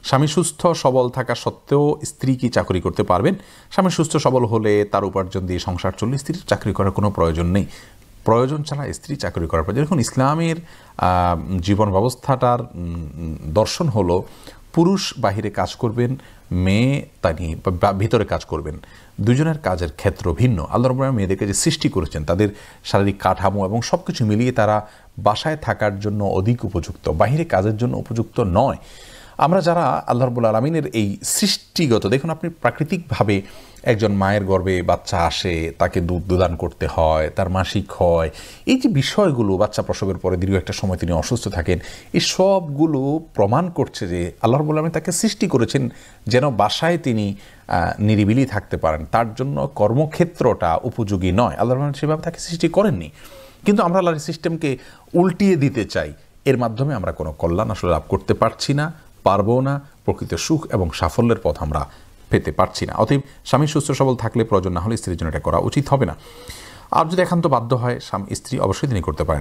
স্বামী সুস্থ সবল থাকা সত্ত্বেও স্ত্রী কি চাকরি করতে পারবেন? স্বামী সুস্থ সবল হলে তার উপার্জন দিয়ে সংসার চললে স্ত্রীর চাকরি করার কোনো প্রয়োজন নেই। প্রয়োজন ছাড়া স্ত্রী চাকরি করার প্রয়োজন। এখন ইসলামের জীবন ব্যবস্থাটার দর্শন হলো পুরুষ বাহিরে কাজ করবেন, মেয়ে তানি ভিতরে কাজ করবেন। দুজনের কাজের ক্ষেত্র ভিন্ন। আল্লাহ রাব্বুল আলামিন মেয়েদেরকে যে সৃষ্টি করেছেন তাদের শারীরিক কাঠামো এবং সব কিছু মিলিয়ে তারা বাসায় থাকার জন্য অধিক উপযুক্ত, বাহিরে কাজের জন্য উপযুক্ত নয়। আমরা যারা আল্লাহ রাব্বুল আলামিনের এই সৃষ্টিগত, দেখুন আপনি প্রাকৃতিকভাবে একজন মায়ের গর্ভে বাচ্চা আসে, তাকে দুধদান করতে হয়, তার মাসিক হয়, এই যে বিষয়গুলো, বাচ্চা প্রসবের পরে দীর্ঘ একটা সময় তিনি অসুস্থ থাকেন, এই সবগুলো প্রমাণ করছে যে আল্লাহ রাব্বুল আলামিন তাকে সৃষ্টি করেছেন যেন বাসায় তিনি নিরিবিলি থাকতে পারেন। তার জন্য কর্মক্ষেত্রটা উপযোগী নয়। আল্লাহ রাব্বুল আলামিন সেভাবে তাকে সৃষ্টি করেননি। কিন্তু আমরা আল্লাহর সিস্টেমকে উল্টিয়ে দিতে চাই। এর মাধ্যমে আমরা কোনো কল্যাণ আসলে লাভ করতে পারছি না, পারবো না, প্রকৃত সুখ এবং সাফল্যের পথ আমরা পেতে পারছি না। অতএব স্বামী সুস্থ সবল থাকলে, প্রয়োজন না হলে স্ত্রীর জন্য এটা করা উচিত হবে না। আর যদি একান্ত বাধ্য হয় স্বামী স্ত্রী, অবশ্যই তিনি করতে পারেন।